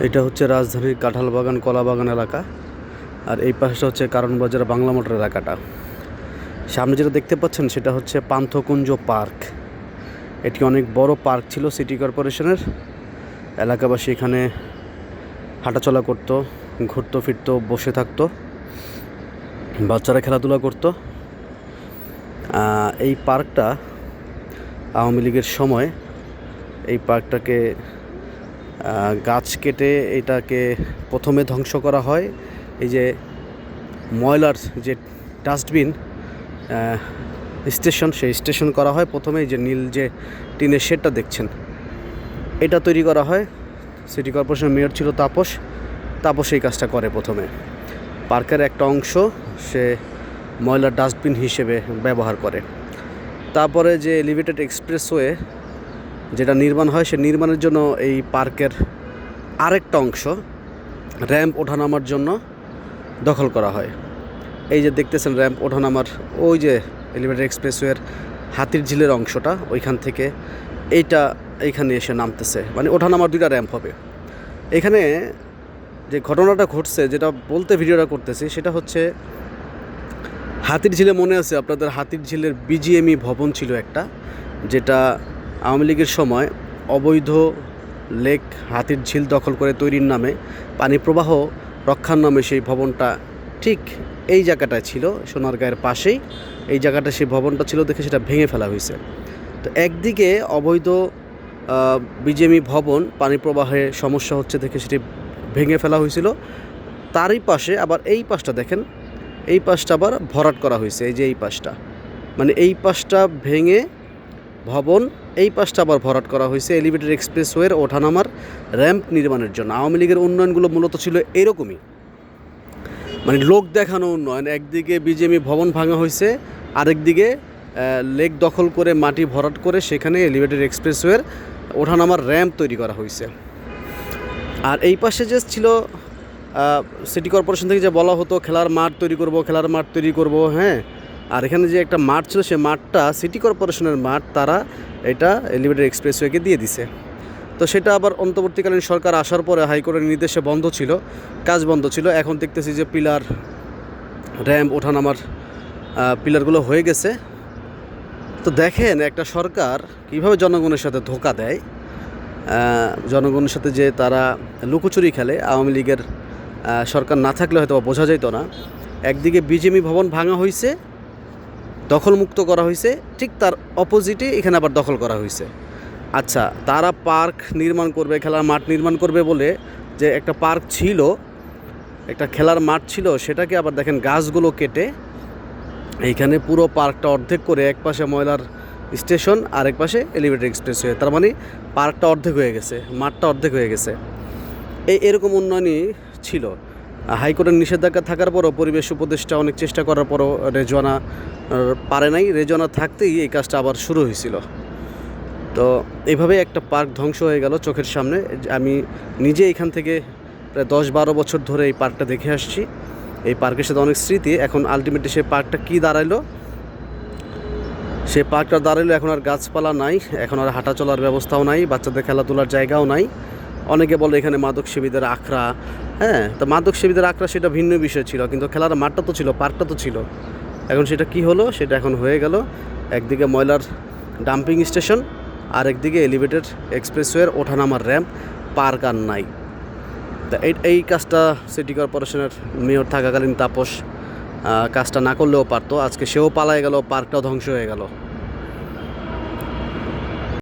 এটা হচ্ছে রাজধানীর কাঁঠাল বাগান কলা বাগান এলাকা। আর এই পাশটা হচ্ছে কারণ বাজার বাংলা মোটর এলাকাটা। সামনে যেটা দেখতে পাচ্ছেন সেটা হচ্ছে পান্থকুঞ্জ পার্ক। এটি অনেক বড় পার্ক ছিল সিটি কর্পোরেশনের। এলাকাবাসী এখানে হাঁটাচলা করতো, ঘুরতো ফিরতো, বসে থাকতো, বাচ্চারা খেলাধুলা করতো। এই পার্কটা আওয়ামী লীগের সময় এই পার্কটাকে গাছ কেটে এটাকে প্রথমে ধ্বংস করা হয়। এই যে ময়লার যে ডাস্টবিন স্টেশন, সেই স্টেশন করা হয় প্রথমে। এই যে নীল যে টিনের শেডটা দেখছেন, এটা তৈরি করা হয়। সিটি কর্পোরেশনের মেয়র ছিল তাপস এই কাজটা করে প্রথমে। পার্কের একটা অংশ সে ময়লার ডাস্টবিন হিসেবে ব্যবহার করে। তারপরে যে এলিভেটেড এক্সপ্রেসওয়ে যেটা নির্মাণ হয়, সে নির্মাণের জন্য এই পার্কের আরেকটা অংশ র্যাম্প ওঠানামার জন্য দখল করা হয়। এই যে দেখতেছেন র্যাম্প ওঠানামার, ওই যে এলিভেটেড এক্সপ্রেসওয়ের হাতির ঝিলের অংশটা, ওইখান থেকে এইখানে এসে নামতেছে, মানে ওঠানামার দুইটা র্যাম্প হবে। এখানে যে ঘটনাটা ঘটছে, যেটা বলতে ভিডিওটা করতেছি, সেটা হচ্ছে হাতির ঝিলে মনে আছে আপনাদের? হাতির ঝিলের বিজিএমই ভবন ছিল একটা, যেটা আওয়ামী লীগের সময় অবৈধ লেক হাতির ঝিল দখল করে তৈরির নামে, পানি প্রবাহ রক্ষার নামে সেই ভবনটা ঠিক এই জায়গাটায় ছিল, সোনারগাঁয়ের পাশেই এই জায়গাটা সেই ভবনটা ছিল, দেখে সেটা ভেঙে ফেলা হয়েছে। তো একদিকে অবৈধ বিজিএমই ভবন, পানি প্রবাহে সমস্যা হচ্ছে দেখে সেটি ভেঙে ফেলা হয়েছিল। তারই পাশে আবার এই পাশটা দেখেন, এই পাশটা আবার ভরাট করা হয়েছে। এই যে এই পাশটা, মানে এই পাশটা ভেঙে ভবন, এই পাশটা আবার ভরাট করা হয়েছে এলিভেটেড এক্সপ্রেসওয়ের ওঠানামার র্যাম্প নির্মাণের জন্য। আওয়ামী লীগের উন্নয়নগুলো মূলত ছিল এরকমই, মানে লোক দেখানো উন্নয়ন। একদিকে বিজেপি ভবন ভাঙা হয়েছে, আরেকদিকে লেক দখল করে মাটি ভরাট করে সেখানে এলিভেটেড এক্সপ্রেসওয়ের ওঠানামার র্যাম্প তৈরি করা হয়েছে। আর এই পাশে যে ছিল সিটি কর্পোরেশন থেকে যে বলা হতো খেলার মাঠ তৈরি করব, হ্যাঁ। আর এখানে যে একটা মাঠ ছিল, সে মাঠটা সিটি কর্পোরেশনের মাঠ, তারা এটা এলিভেটেড এক্সপ্রেসওয়েকে দিয়ে দিছে। তো সেটা আবার অন্তর্বর্তীকালীন সরকার আসার পরে হাইকোর্টের নির্দেশে বন্ধ ছিল, কাজ বন্ধ ছিল। এখন দেখতেছি যে পিলার, র্যাম্প ওঠানামার পিলারগুলো হয়ে গেছে। তো দেখেন একটা সরকার কীভাবে জনগণের সাথে ধোঁকা দেয়, জনগণের সাথে যে তারা লুকোচুরি খেলে। আওয়ামী লীগের সরকার না থাকলে হয়তো বোঝা যেত না। একদিকে বিজেপি ভবন ভাঙা হয়েছে, দখলমুক্ত করা হয়েছে, ঠিক তার অপোজিটে এখানে আবার দখল করা হয়েছে। আচ্ছা, তারা পার্ক নির্মাণ করবে, খেলার মাঠ নির্মাণ করবে বলে যে একটা পার্ক ছিল, একটা খেলার মাঠ ছিল, সেটাকে আবার দেখেন গাছগুলো কেটে এইখানে পুরো পার্কটা অর্ধেক করে, এক পাশে ময়লার স্টেশন আর এক পাশে এলিভেটেড এক্সপ্রেসওয়ে। তার মানে পার্কটা অর্ধেক হয়ে গেছে, মাঠটা অর্ধেক হয়ে গেছে। এরকম উন্নয়নই ছিল। হাইকোর্টের নিষেধাজ্ঞা থাকার পরও পরিবেশ উপদেষ্টা অনেক চেষ্টা করার পরও রেজওয়ানা পারে নাই। রেজওয়ানা থাকতেই এই কাজটা আবার শুরু হয়েছিল। তো এইভাবে একটা পার্ক ধ্বংস হয়ে গেল চোখের সামনে। আমি নিজে এখান থেকে প্রায় 10-12 বছর ধরে এই পার্কটা দেখে আসছি। এই পার্কের সাথে অনেক স্মৃতি। এখন আলটিমেটলি সেই পার্কটা কী দাঁড়াইলো? সেই পার্কটা দাঁড়াইলো এখন আর গাছপালা নাই, এখন আর হাঁটা চলার ব্যবস্থাও নাই, বাচ্চাদের খেলাধুলার জায়গাও নাই। অনেকে বলে এখানে মাদক সেবীদের আখড়া, হ্যাঁ। তো মাদক সেবীদের আখড়া সেটা ভিন্ন বিষয় ছিল, কিন্তু খেলার মাঠটা তো ছিল, পার্কটা তো ছিল। এখন সেটা কি হলো? সেটা এখন হয়ে গেল একদিকে ময়লার ডাম্পিং স্টেশন, আর একদিকে এলিভেটেড এক্সপ্রেসওয়ের ওঠানামার র্যাম্প, পার্ক আর নাই। তা এই কাজটা সিটি কর্পোরেশনের মেয়র থাকাকালীন তাপস কাজটা না করলেও পারতো। আজকে সেও পালায় গেল, পার্কটাও ধ্বংস হয়ে গেল।